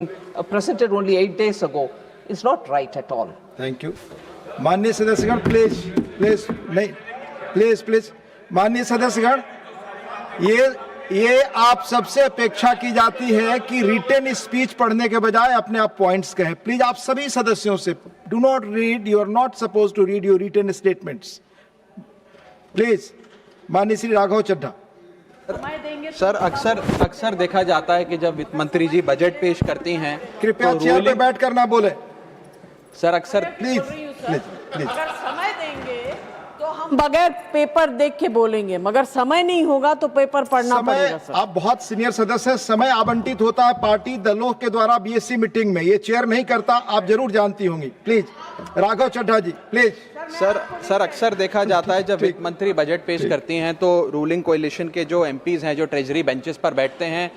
presented only 8 days ago is not right at all. Thank you. माननीय सदस्यगण please please नहीं please please माननीय सदस्यगण, ये आप सबसे अपेक्षा की जाती है कि रिटन स्पीच पढ़ने के बजाय अपने आप पॉइंट्स कहें। प्लीज आप सभी सदस्यों से do not read, you are not suppose to read your written statements. Please माननीय श्री राघव चड्ढा। सर अक्सर देखा जाता है कि जब वित्त मंत्री जी बजट पेश करती हैं, कृपया तो चेयर पे बैठ कर ना बोले सर। अक्सर प्लीज प्लीज प्लीज। अगर समय देंगे तो हम बगैर पेपर देख के बोलेंगे, मगर समय नहीं होगा तो पेपर पढ़ना पड़ेगा सर। आप बहुत सीनियर सदस्य हैं, समय आवंटित होता है पार्टी दलों के द्वारा बीएससी मीटिंग में, ये चेयर नहीं करता, आप जरूर जानती होंगी। Please Raghav Chadha ji please. Sir अक्सर देखा जाता है जब वित्त मंत्री बजट पेश करती हैं तो रूलिंग कोalition के जो एमपीज हैं, जो ट्रेजरी बेंचेस पर बैठते हैं,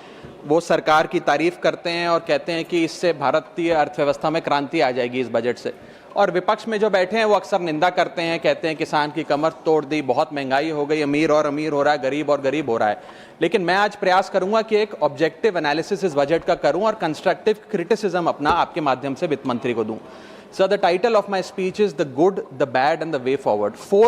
वो सरकार की तारीफ करते हैं और कहते हैं कि इससे भारतीय अर्थव्यवस्था में क्रांति आ जाएगी इस बजट से। और विपक्ष में जो बैठे हैं वो अक्सर निंदा करते हैं, कहते हैं किसान की कमर तोड़ दी, बहुत महंगाई हो गई, अमीर और अमीर हो रहा है, गरीब और गरीब हो रहा है। लेकिन मैं आज प्रयास करूंगा कि एक ऑब्जेक्टिव एनालिसिस इस बजट का करूं और कंस्ट्रक्टिव क्रिटिसिज्म अपना आपके माध्यम से वित्त मंत्री को दूं। So the title of my speech is The Good, the Bad and the Way Forward. 4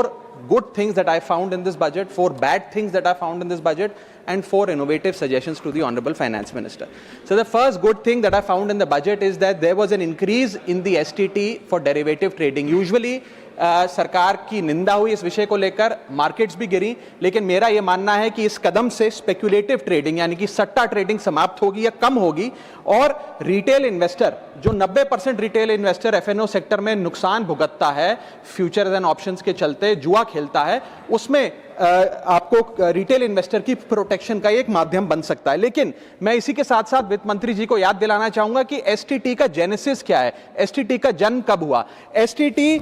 good things that I found in this budget, 4 bad things that I found in this budget, and 4 innovative suggestions to the Honorable Finance Minister. So the first good thing that I found in the budget is that there was an increase in the STT for derivative trading. Usually सरकार की निंदा हुई इस विषय को लेकर, markets भी गिरी, लेकिन मेरा यह मानना है कि इस कदम से स्पेक्युलेटिव ट्रेडिंग यानी कि सट्टा ट्रेडिंग समाप्त होगी या कम होगी और रिटेल इन्वेस्टर, जो 90% रिटेल इन्वेस्टर एफएनओ सेक्टर में नुकसान भुगतता है, फ्यूचर्स एंड ऑप्शंस के चलते जुआ खेलता है, उसमें आपको रिटेल इन्वेस्टर की प्रोटेक्शन का एक माध्यम बन सकता है। लेकिन मैं इसी के साथ साथ वित्त मंत्री जी को याद दिलाना चाहूंगा कि एसटीटी का जेनेसिस क्या है, एसटीटी का जन्म कब हुआ। एसटीटी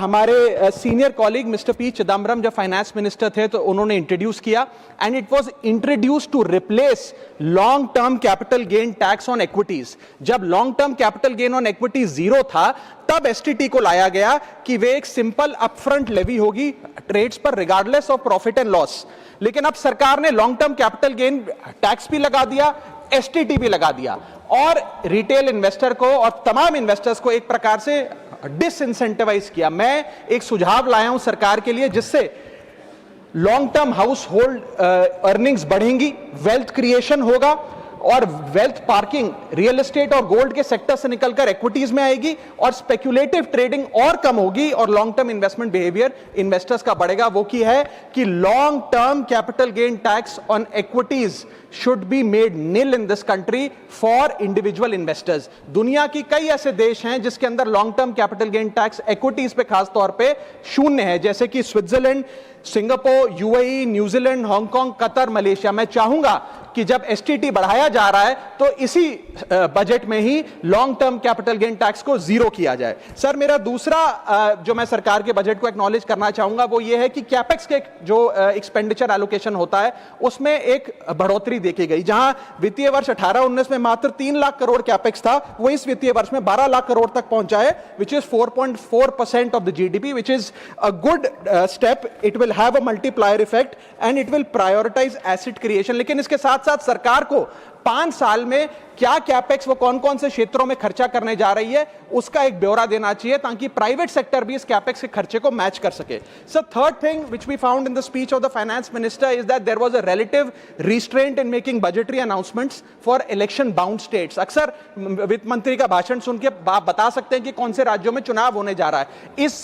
हमारे senior colleague mister P Chidambaram जब फाइनेंस मिनिस्टर थे तो उन्होंने इंट्रोड्यूस किया, and it was introduce to replace long term capital gain tax on equities. जब long term capital gain on equity zero था, तब एसटीटी को लाया गया कि वे एक सिंपल अपफ्रंट लेवी होगी ट्रेड्स पर regardless of profit and loss. लेकिन अब सरकार ने long term capital gain tax भी लगा दिया, एसटीटी भी लगा दिया और रिटेल इन्वेस्टर को और तमाम इन्वेस्टर्स को एक प्रकार से डिसइंसेंटिवाइज किया। मैं एक सुझाव लाया हूं सरकार के लिए जिससे long term house hold earnings बढ़ेंगी, वेल्थ क्रिएशन होगा और वेल्थ पार्किंग रियल एस्टेट और गोल्ड के सेक्टर से निकलकर इक्विटीज में आएगी और स्पेक्युलेटिव ट्रेडिंग और कम होगी और long term investment behaviour investors का बढ़ेगा। वो की है कि long term capital gain tax on equities should be made nil in this country for individual investors. दुनिया की कई ऐसे देश हैं जिसके अंदर long term capital gain tax equities पे खास तौर पे शून्य है, जैसे कि Switzerland, Singapore, UAE, New Zealand, Hong Kong, Qatar, Malaysia. मैं चाहूंगा कि जब एसटीटी बढ़ाया जा रहा है तो इसी बजट में ही long term capital gain tax को जीरो किया जाए। सर मेरा दूसरा जो मैं सरकार के बजट को एक्नॉलेज करना चाहूंगा वो ये है कि कैपेक्स के जो एक्सपेंडिचर एलोकेशन होता है उसमें एक बढ़ोतरी देखी गई। जहां वित्तीय वर्ष 18-19 में मात्र 3 लाख करोड़ कैपेक्स था, वो इस वित्तीय वर्ष में 12 लाख करोड़ तक पहुंचा है, which is 4.4% of the GDP, which is a good step. It will have a multiplier effect and it will prioritise asset creation. लेकिन इसके साथ साथ सरकार को 5 साल में क्या कैपेक्स वो कौन कौन से क्षेत्रों में खर्चा करने जा रही है उसका एक ब्यौरा देना चाहिए ताकि प्राइवेट सेक्टर भी इस कैपेक्स के खर्चे को मैच कर सके। Sir third thing which we found in the speech of the finance minister is that there was a relative restraint in making budgetary announcements for election bound states. अक्सर वित्त मंत्री का भाषण सुन के आप बता सकते हैं कि कौन से राज्यों में चुनाव होने जा रहा है। इस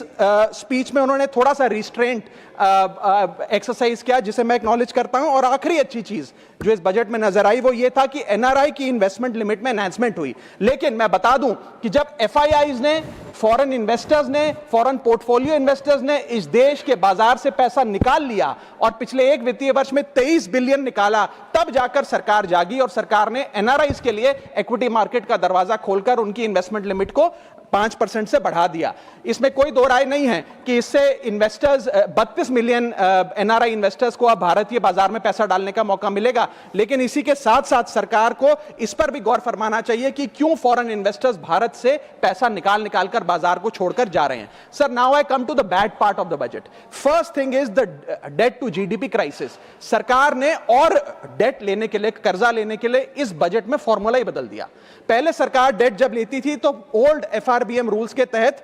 स्पीच में उन्होंने थोड़ा सा रिस्ट्रेंट एक्सरसाइज किया जिसे मैं एक्नॉलेज करता हूं। और आखिरी अच्छी चीज जो इस बजट में नजर आई वो ये था कि एनआरआई की इन्वेस्टमेंट लिमिट में एनहांसमेंट हुई। लेकिन मैं बता दूं कि जब एफआईआईज ने, फॉरेन इन्वेस्टर्स ने, फॉरेन पोर्टफोलियो इन्वेस्टर्स ने इस देश के बाजार से पैसा निकाल लिया और पिछले एक वित्तीय वर्ष में 23 बिलियन निकाला, तब जाकर सरकार जागी और सरकार ने एनआरआईज के लिए इक्विटी मार्केट का दरवाजा खोलकर उनकी इन्वेस्टमेंट लिमिट को 5% से बढ़ा दिया। इसमें कोई दो राय नहीं है कि इससे इन्वेस्टर्स 32 मिलियन एनआरआई इन्वेस्टर्स को अब भारतीय बाजार में पैसा डालने का मौका मिलेगा। लेकिन इसी के साथ साथ सरकार को इस पर भी गौर फरमाना चाहिए कि क्यों फॉरेन इन्वेस्टर्स भारत से पैसा निकाल कर बाजार को छोड़कर जा रहे हैं। Sir, now I come to the bad part of the budget. First thing is the debt to GDP crisis. सरकार ने और डेट लेने के लिए, कर्जा लेने के लिए इस बजट में फॉर्मूला ही बदल दिया। पहले सरकार डेट जब लेती थी तो ओल्ड एफआरबीएम रूल्स के तहत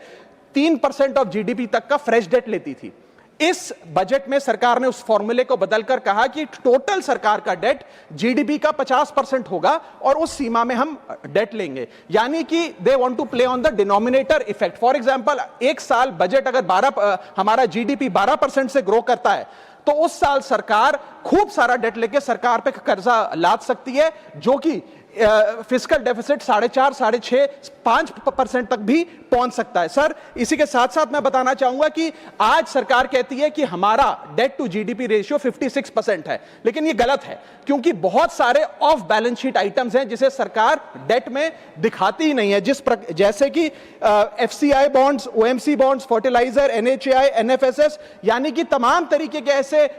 3% ऑफ जीडीपी तक का फ्रेश डेट लेती थी। इस बजट में सरकार ने उस फॉर्मूले को बदलकर कहा कि टोटल सरकार का डेट जीडीपी का 50% होगा और उस सीमा में हम डेट लेंगे। यानी कि they want to play on the denominator effect. For example, एक साल बजट अगर हमारा जीडीपी 12% से ग्रो करता है तो उस साल सरकार खूब सारा डेट लेके सरकार पे कर्जा लाद सकती है, जो कि फिस्कल डेफिसिट 4.5, 6.5, 5% तक भी पहुंच सकता है। सर, इसी के साथ साथ मैं बताना चाहूंगा कि आज सरकार कहती है कि हमारा डेट टू जीडीपी रेशियो 56% है, लेकिन ये गलत है, क्योंकि बहुत सारे ऑफ बैलेंस शीट आइटम्स हैं जिसे सरकार डेट में दिखाती ही नहीं है, जैसे कि FCI bonds, OMC bonds, fertiliser, NHAI, NFSS, यानी कि तमाम तरीके के ऐसे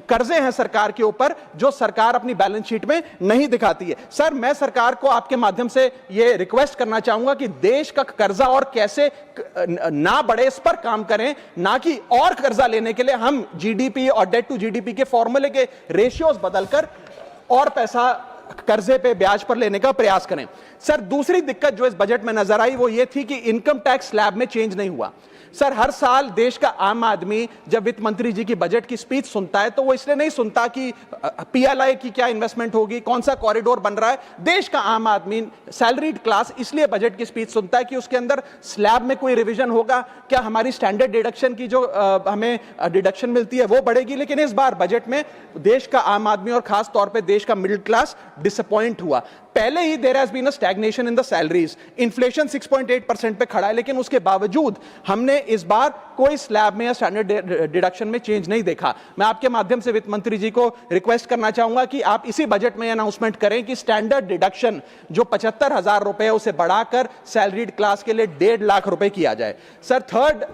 कर्जे हैं सरकार के ऊपर जो सरकार अपनी बैलेंस शीट में नहीं दिखाती है। सर, मैं सरकार को आपके माध्यम से यह रिक्वेस्ट करना चाहूंगा कि देश का कर्जा और कैसे ना बढ़े इस पर काम करें, ना कि और कर्जा लेने के लिए हम जीडीपी और डेट टू जीडीपी के फॉर्मूले के रेशियोज बदलकर और पैसा कर्जे पे ब्याज पर लेने का प्रयास करें। सर, दूसरी दिक्कत जो इस बजट में नजर आई वो ये थी कि इनकम टैक्स स्लैब में चेंज नहीं हुआ। सर, हर साल देश का आम आदमी जब वित्त मंत्री जी की बजट की स्पीच सुनता है तो वो इसलिए नहीं सुनता कि पीएलआई की क्या इन्वेस्टमेंट होगी, कौन सा कॉरिडोर बन रहा है। देश का आम आदमी, सैलरीड क्लास, इसलिए बजट की स्पीच सुनता है कि उसके अंदर स्लैब में कोई रिवीजन होगा, क्या हमारी स्टैंडर्ड डिडक्शन की जो हमें डिडक्शन मिलती है वो बढ़ेगी। लेकिन इस बार बजट में देश का आम आदमी और खास तौर पर देश का मिडिल क्लास डिसअपॉइंट हुआ। पहले ही there has been a stagnation in the salaries. Inflation 6.8% पे खड़ा है, लेकिन उसके बावजूद हमने इस बार कोई स्लैब में या स्टैंडर्ड डिडक्शन में चेंज नहीं देखा। मैं आपके माध्यम से वित्त मंत्री जी को रिक्वेस्ट करना चाहूंगा कि आप इसी बजट में अनाउंसमेंट करें कि स्टैंडर्ड डिडक्शन जो 75,000 रुपए है उसे बढ़ाकर सैलरीड क्लास के लिए 1.5 लाख रुपए किया जाए। Sir, third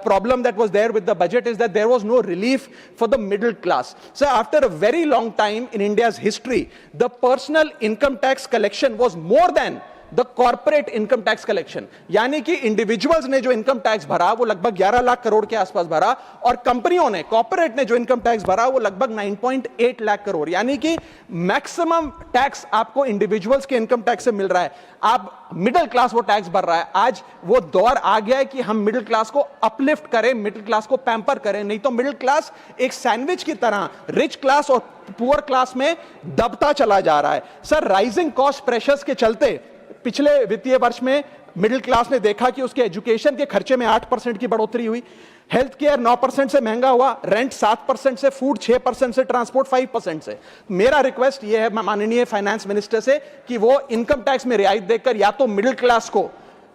problem that was there with the budget is that there was no relief for the middle class. Sir, after a very long time in India's history the personal income tax collection was more than the corporate income tax collection। यानी कि individuals ने जो income tax भरा वो लगभग 11 लाख करोड़ के आसपास भरा, और कंपनियों ने, कॉर्पोरेट ने जो इनकम टैक्स भरा वो लगभग 9.8 लाख करोड़। यानी कि मैक्सिमम टैक्स आपको इंडिविजुअल्स के इनकम टैक्स से मिल रहा है, आप मिडिल क्लास वो टैक्स भर रहा है। आज वो दौर आ गया है कि हम मिडिल क्लास को अपलिफ्ट करें, मिडिल क्लास को पैम्पर करें, नहीं तो मिडिल क्लास एक सैंडविच की तरह रिच क्लास और पुअर क्लास में दबता चला जा रहा है। सर, राइजिंग कॉस्ट प्रेशर्स के चलते पिछले वित्तीय वर्ष में मिडिल क्लास ने देखा कि उसके एजुकेशन के खर्चे में 8% की बढ़ोतरी हुई, हेल्थ केयर 9% से महंगा हुआ, रेंट 7% से, फूड 6% से, ट्रांसपोर्ट 5% से। मेरा रिक्वेस्ट यह है माननीय फाइनेंस मिनिस्टर से कि वो इनकम टैक्स में रियायत देकर या तो मिडिल क्लास को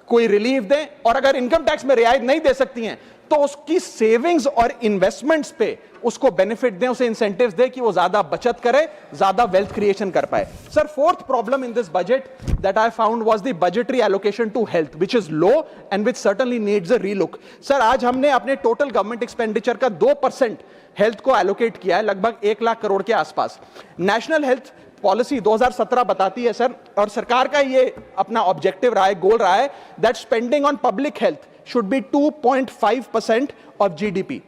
कोई रिलीफ दें, और अगर इनकम टैक्स में रियायत नहीं दे सकती हैं तो उसकी सेविंग्स और इन्वेस्टमेंट्स पे उसको बेनिफिट दें, उसे इंसेंटिव्स दें कि वो ज्यादा बचत करे, ज्यादा वेल्थ क्रिएशन कर पाए। Sir, fourth problem in this budget that I found was the budgetary allocation to health, which is low and which certainly needs a relook. Sir, आज हमने अपने टोटल गवर्नमेंट एक्सपेंडिचर का 2% हेल्थ को allocate किया है, लगभग 1 लाख करोड़ के आसपास। नेशनल हेल्थ पॉलिसी 2017 बताती है सर, और सरकार का ये अपना ऑब्जेक्टिव रहा है, गोल रहा है, that spending on public health should be 2.5% of GDP.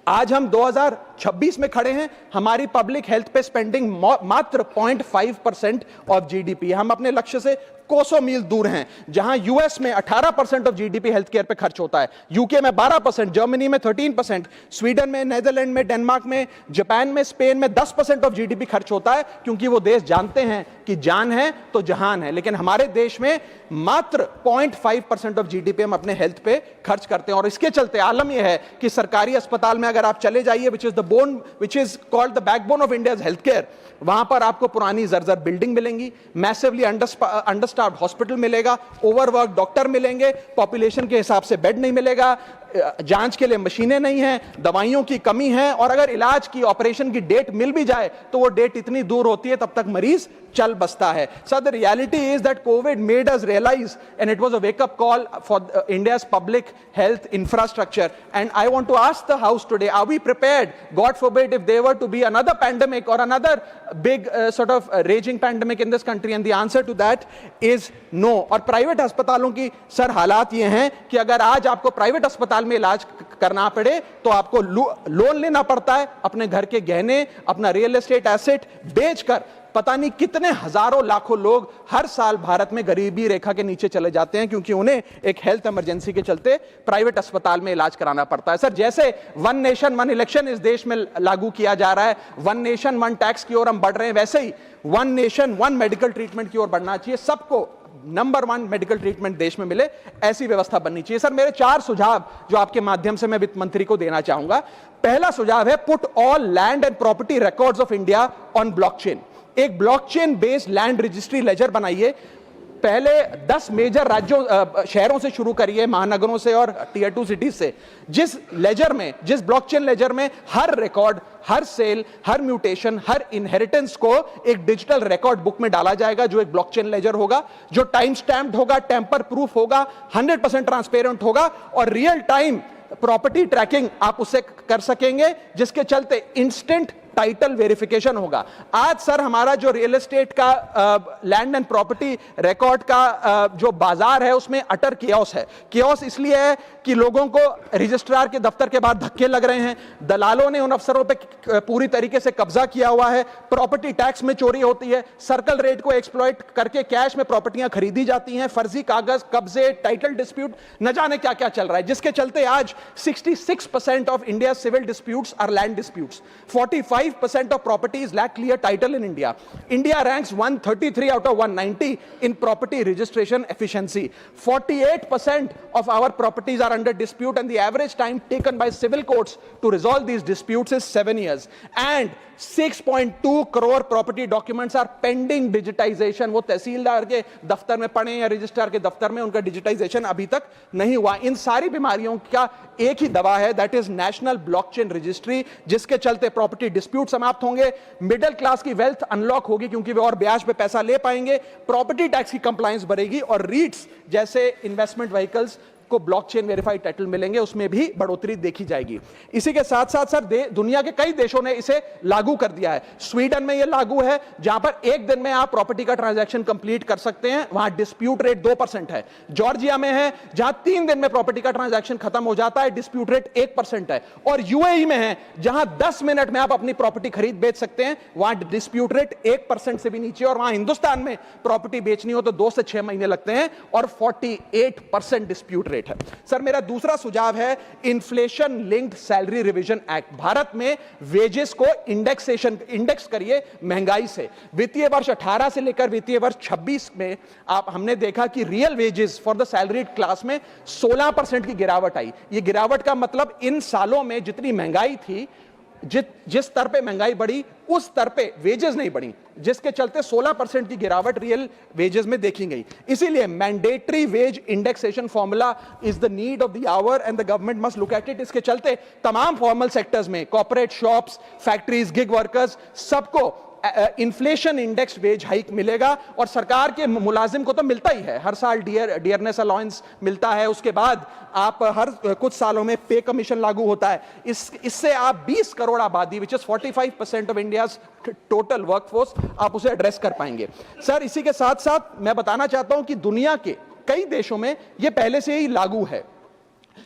आज हम 2026 में खड़े हैं, हमारी पब्लिक हेल्थ पे स्पेंडिंग मात्र 0.5% ऑफ जीडीपी। हम अपने लक्ष्य से कोसों मील दूर हैं। जहां यूएस में 18% ऑफ जीडीपी हेल्थ केयर पे खर्च होता है, यूके में 12%, जर्मनी में 13%, स्वीडन में, नेदरलैंड में, डेनमार्क में, जापान में, स्पेन में 10% ऑफ जीडीपी खर्च होता है, क्योंकि वो देश जानते हैं कि जान है तो जहान है। लेकिन हमारे देश में मात्र 0.5% ऑफ जीडीपी हम अपने हेल्थ पे खर्च करते हैं, और इसके चलते आलम यह है कि सरकारी अस्पताल में अगर आप चले जाइए, which is called the backbone of India's healthcare, वहां पर आपको पुरानी जर्जर बिल्डिंग मिलेंगी, मैसिवली अंडरस्टाफ्ड हॉस्पिटल मिलेगा, ओवरवर्क डॉक्टर मिलेंगे, पॉपुलेशन के हिसाब से बेड नहीं मिलेगा, जांच के लिए मशीनें नहीं हैं, दवाइयों की कमी है, और अगर इलाज की ऑपरेशन की डेट मिल भी जाए तो वो डेट इतनी दूर होती है तब तक मरीज चल बसता है. Sir, the reality is that Covid made us realise and it was a wake up call for India's public health infrastructure. And I want to ask the house today, are we prepared, God forbid, if there were to be another pandemic or another big sort of raging pandemic in this country? And the answer to that is no. और private अस्पतालों की sir हालात ये हैं कि अगर आज आपको प्राइवेट अस्पताल में इलाज करना पड़े तो आपको लोन लेना पड़ता है, अपने घर के गहने, अपना रियल एस्टेट एसेट बेचकर पता नहीं कितने हजारों लाखों लोग हर साल भारत में गरीबी रेखा के नीचे चले जाते हैं, क्योंकि उन्हें एक हेल्थ इमरजेंसी के चलते प्राइवेट अस्पताल में इलाज कराना पड़ता है. सर, जैसे वन नेशन वन इलेक्शन इस देश में लागू किया जा रहा है, वन नेशन वन टैक्स की ओर हम बढ़ रहे हैं, वैसे ही one nation one medical treatment की ओर बढ़ना चाहिए. सबको नंबर 1 मेडिकल ट्रीटमेंट देश में मिले, ऐसी व्यवस्था बननी चाहिए. सर, मेरे 4 सुझाव जो आपके माध्यम से मैं वित्त मंत्री को देना चाहूंगा. पहला सुझाव है, put all land and property records of India on blockchain. एक blockchain based land registry ledger बनाइए. पहले 10 मेजर राज्यों शहरों से शुरू करिए, महानगरों से और टियर 2 सिटीज से, जिस लेजर में, जिस ब्लॉकचेन लेजर में हर रिकॉर्ड, हर सेल, हर म्यूटेशन, हर इनहेरिटेंस को एक डिजिटल रिकॉर्ड बुक में डाला जाएगा, जो एक ब्लॉकचेन लेजर होगा, जो टाइम स्टैम्प्ड होगा, टेम्पर प्रूफ होगा, 100% ट्रांसपेरेंट होगा और रियल टाइम प्रॉपर्टी ट्रैकिंग आप उससे कर सकेंगे, जिसके चलते इंस्टेंट टाइटल वेरिफिकेशन होगा. आज सर हमारा जो रियल एस्टेट का लैंड एंड प्रॉपर्टी रिकॉर्ड का जो बाजार है उसमें अटर कियोस है. कियोस इसलिए है कि लोगों को रजिस्ट्रार के दफ्तर के बाहर धक्के लग रहे हैं, दलालों ने उन अफसरों पे पूरी तरीके से कब्जा किया हुआ है, प्रॉपर्टी टैक्स में चोरी होती है, सर्कल रेट को एक्सप्लॉइट करके कैश में प्रॉपर्टियां खरीदी जाती हैं, फर्जी कागज, कब्जे, टाइटल डिस्प्यूट, न जाने क्या क्या चल रहा है, जिसके चलते आज 66% of India civil disputes are land disputes. 45% of properties lack clear title in India. India ranks 133 out of 190 in property registration efficiency. 48% of our properties are under dispute and the average time taken by civil courts to resolve these disputes is 7 years. And 6.2 crore property documents are pending digitization. वो तहसीलदार के दफ्तर में पड़े या registrar के दफ्तर में, उनका डिजिटाइजेशन अभी तक नहीं हुआ. इन सारी बीमारियों का एक ही दवा है, that is national blockchain registry, जिसके चलते प्रॉपर्टी डिस्प्यूट समाप्त होंगे, मिडिल क्लास की वेल्थ अनलॉक होगी क्योंकि वे और ब्याज पे पैसा ले पाएंगे, प्रॉपर्टी टैक्स की कंप्लायंस बढ़ेगी और रीट्स जैसे इन्वेस्टमेंट व्हीकल्स को ब्लॉकचेन वेरीफाइड टाइटल मिलेंगे, उसमें भी बढ़ोतरी देखी जाएगी. इसी के साथ साथ सर दुनिया के कई देशों ने इसे लागू कर दिया है. स्वीडन में यह लागू है, जहां पर एक दिन में आप प्रॉपर्टी का ट्रांजैक्शन कंप्लीट कर सकते हैं, वहां डिस्प्यूट रेट 2% है. जॉर्जिया में है, जहां 3 दिन में प्रॉपर्टी का ट्रांजैक्शन खत्म हो जाता है, डिस्प्यूट रेट 1% है. और यूएई में है, जहां 10 मिनट में आप अपनी प्रॉपर्टी खरीद बेच सकते हैं, वहां डिस्प्यूट रेट 1% से भी नीचे. और वहां हिंदुस्तान में प्रॉपर्टी बेचनी हो तो 2 से 6 महीने लगते हैं और 48% डिस्प्यूट रेट है. सर, मेरा दूसरा सुझाव है inflation linked salary revision act. Bharat में वेजेस को इंडेक्स करिए महंगाई से. वित्तीय वर्ष 18 से लेकर वित्तीय वर्ष 26 में हमने देखा कि real wages for the salaried class में 16% की गिरावट आई. यह गिरावट का मतलब इन सालों में जितनी महंगाई थी, जिस स्तर पे महंगाई बढ़ी उस स्तर पे वेजेस नहीं बढ़ी, जिसके चलते 16% की गिरावट रियल वेजेस में देखी गई. इसीलिए mandatory wage indexation formula is the need of the hour and the government must look at it. इसके चलते तमाम फॉर्मल सेक्टर्स में, corporate, shops, factories, gig workers, सबको इन्फ्लेशन इंडेक्स वेज हाइक मिलेगा. और सरकार के मुलाजिम को तो मिलता ही है, हर साल डियरनेस अलाउंस मिलता है, उसके बाद आप हर कुछ सालों में पे कमीशन लागू होता है. इससे आप 20 करोड़ आबादी, which is 45% of India's total workforce, आप उसे एड्रेस कर पाएंगे. सर, इसी के साथ साथ मैं बताना चाहता हूं कि दुनिया के कई देशों में यह पहले से ही लागू है.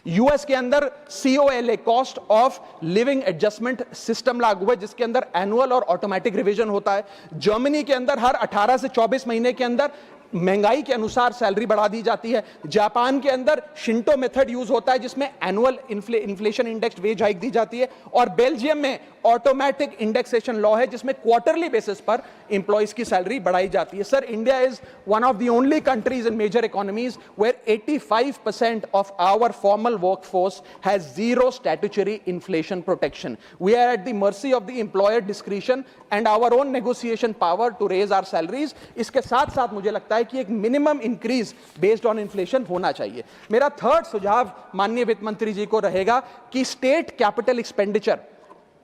यूएस के अंदर COLA, cost of living adjustment system लागू है, जिसके अंदर एनुअल और ऑटोमेटिक रिवीजन होता है. जर्मनी के अंदर हर 18 से 24 महीने के अंदर महंगाई के अनुसार सैलरी बढ़ा दी जाती है. जापान के अंदर शिंटो मेथड यूज होता है, जिसमें annual inflation index wage hike दी जाती है. और बेल्जियम में ऑटोमेटिक इंडेक्सेशन लॉ है, जिसमें क्वार्टरली बेसिस पर एम्प्लॉइज की सैलरी बढ़ाई जाती है. Sir, India is one of the only countries in major economies where 85% of our formal workforce has zero statutory inflation protection. We are at the mercy of the employer discretion and our own negotiation power to raise our salaries. इसके साथ साथ मुझे लगता है है कि एक minimum increase based on inflation होना चाहिए। मेरा थर्ड सुझाव माननीय वित्त मंत्री जी को रहेगा कि स्टेट कैपिटल एक्सपेंडिचर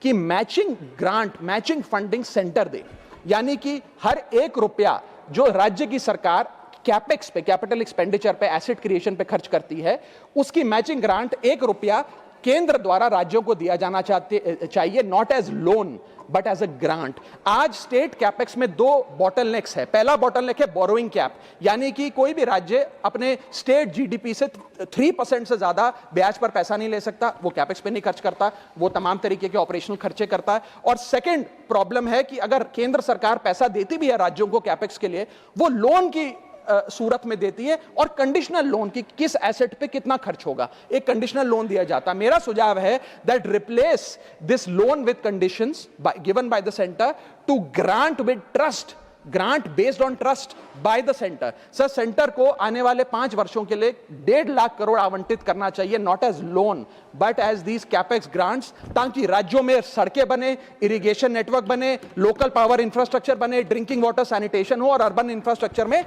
की matching grant, matching funding centre दे, यानी कि हर 1 रुपया जो राज्य की सरकार कैपेक्स पे, कैपिटल एक्सपेंडिचर पे, एसेट क्रिएशन पे खर्च करती है, उसकी मैचिंग ग्रांट 1 रुपया केंद्र द्वारा राज्यों को दिया जाना चाहिए, not as loan but as a grant. आज स्टेट कैपेक्स में 2 बॉटलनेक्स है। पहला बॉटलनेक है बोरोइंग कैप, यानी कि कोई भी राज्य अपने स्टेट जीडीपी से 3% से ज्यादा ब्याज पर पैसा नहीं ले सकता, वो कैपेक्स पे नहीं खर्च करता, वो तमाम तरीके के ऑपरेशनल खर्चे करता है। और सेकंड प्रॉब्लम है कि अगर केंद्र सरकार पैसा देती भी है राज्यों को कैपेक्स के लिए, वो लोन की सूरत में देती है, और कंडीशनल लोन की किस एसेट पे कितना खर्च होगा, एक कंडीशनल लोन दिया जाता है। मेरा सुझाव है that replace this loan with conditions given by the centre to grant with trust, grant based on trust by the centre. Sir, centre को आने वाले 5 वर्षों के लिए 1.5 लाख करोड़ आवंटित करना चाहिए, not as loan but as these capex grants, ताकि राज्यों में सड़कें बने, इरिगेशन नेटवर्क बने, लोकल पावर इंफ्रास्ट्रक्चर बने, ड्रिंकिंग वाटर सैनिटेशन हो, और अर्बन इंफ्रास्ट्रक्चर में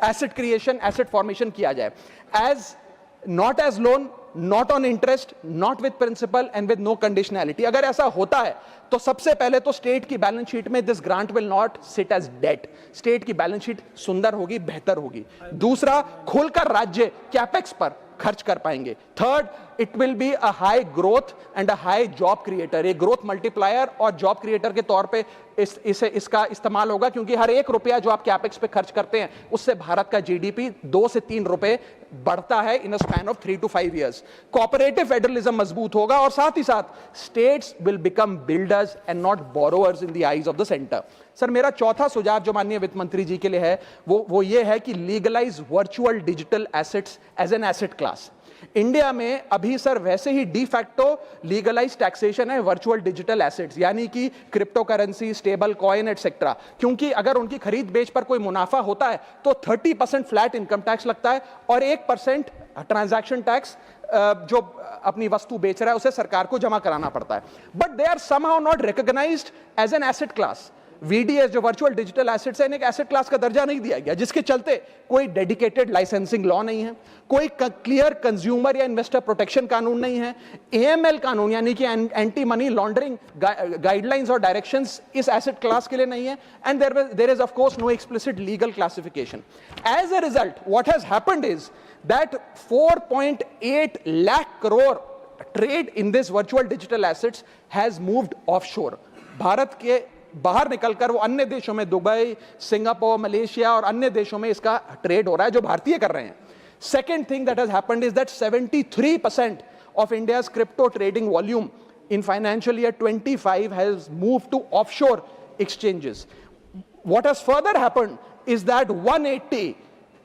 एसेट क्रिएशन, एसेट फॉर्मेशन किया जाए। As not as loan, not on interest, not with principal and with no conditionality. अगर ऐसा होता है तो सबसे पहले तो स्टेट की बैलेंस शीट में this grant will not sit as debt, state की बैलेंस शीट सुंदर होगी, बेहतर होगी। दूसरा, खुलकर राज्य कैपेक्स पर खर्च कर पाएंगे। Third, it will be a high growth and a high job creator, एक ग्रोथ मल्टीप्लायर और जॉब क्रिएटर के तौर पे इसका इस्तेमाल होगा, क्योंकि हर 1 रुपया जो आप कैपेक्स पे खर्च करते हैं उससे भारत का जीडीपी 2 से 3 रुपए बढ़ता है in a span of 3 to 5 years। Cooperative federalism मजबूत होगा, और साथ ही साथ states will become builders and not borrowers in the eyes of the centre. Sir, मेरा चौथा सुझाव जो माननीय वित्त मंत्री जी के लिए है वो ये है कि legalise virtual digital assets as an asset class. India में अभी सर वैसे ही डी फैक्टो लीगलाइज टैक्सेशन है वर्चुअल डिजिटल एसेट्स, यानी कि crypto currency, stable coin etcetera, क्योंकि अगर उनकी खरीद बेच पर कोई मुनाफा होता है तो 30% फ्लैट इनकम टैक्स लगता है, और 1% ट्रांजैक्शन टैक्स जो अपनी वस्तु बेच रहा है उसे सरकार को जमा कराना पड़ता है। But they are somehow not recognised as an asset class. VDS जो वर्चुअल डिजिटल एसेट्स है, एक एसेट क्लास का दर्जा नहीं दिया गया, जिसके चलते कोई डेडिकेटेड लाइसेंसिंग लॉ नहीं है, कोई क्लियर कंज्यूमर या इन्वेस्टर प्रोटेक्शन कानून नहीं है, AML कानून यानी कि एंटी मनी लॉन्ड्रिंग गाइडलाइंस और डायरेक्शंस इस एसेट क्लास के लिए नहीं है, and there is of course no explicit legal classification. As a result what has happened is that 4.8 lakh crore trade in this virtual digital assets has moved offshore. Bharat के बाहर निकलकर वो अन्य देशों में, दुबई, सिंगापुर, मलेशिया और अन्य देशों में इसका ट्रेड हो रहा है जो भारतीय कर रहे हैं। Second thing that has happened is that 73% of India's crypto trading volume in financial year 25 has moved to offshore exchanges. What has further happened is that 180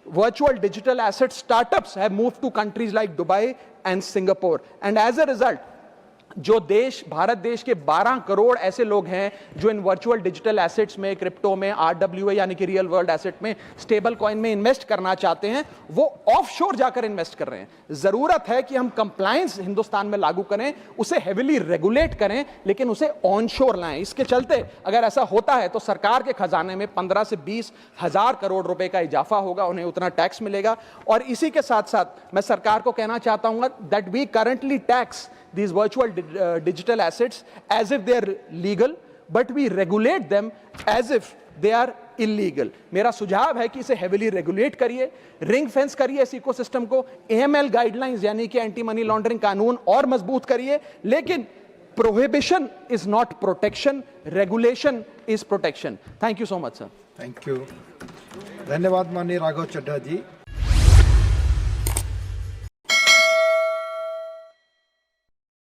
virtual digital asset startups have moved to countries like Dubai and Singapore, and as a result जो देश, भारत देश के 12 करोड़ ऐसे लोग हैं जो इन virtual digital assets में, crypto में, RWA यानी कि रियल वर्ल्ड एसेट में, स्टेबल कॉइन में इन्वेस्ट करना चाहते हैं, वो ऑफशोर जाकर इन्वेस्ट कर रहे हैं। जरूरत है कि हम कंप्लायंस हिंदुस्तान में लागू करें, उसे हेविली रेगुलेट करें, लेकिन उसे ऑनशोर लाएं। इसके चलते अगर ऐसा होता है तो सरकार के खजाने में 15 से 20 हजार करोड़ रुपए का इजाफा होगा, उन्हें उतना टैक्स मिलेगा। और इसी के साथ साथ मैं सरकार को कहना चाहता हूं that we currently tax these virtual digital assets as if they are legal, but we regulate them as if they are illegal. मेरा सुझाव है कि इसे heavily regulate करिए, रिंग फेंस करिए इस इकोसिस्टम को, AML गाइडलाइंस यानी कि एंटी मनी लॉन्ड्रिंग कानून और मजबूत करिए, लेकिन prohibition is not protection, regulation is protection. Thank you so much, sir. Thank you, धन्यवाद माननीय राघव चड्ढा जी।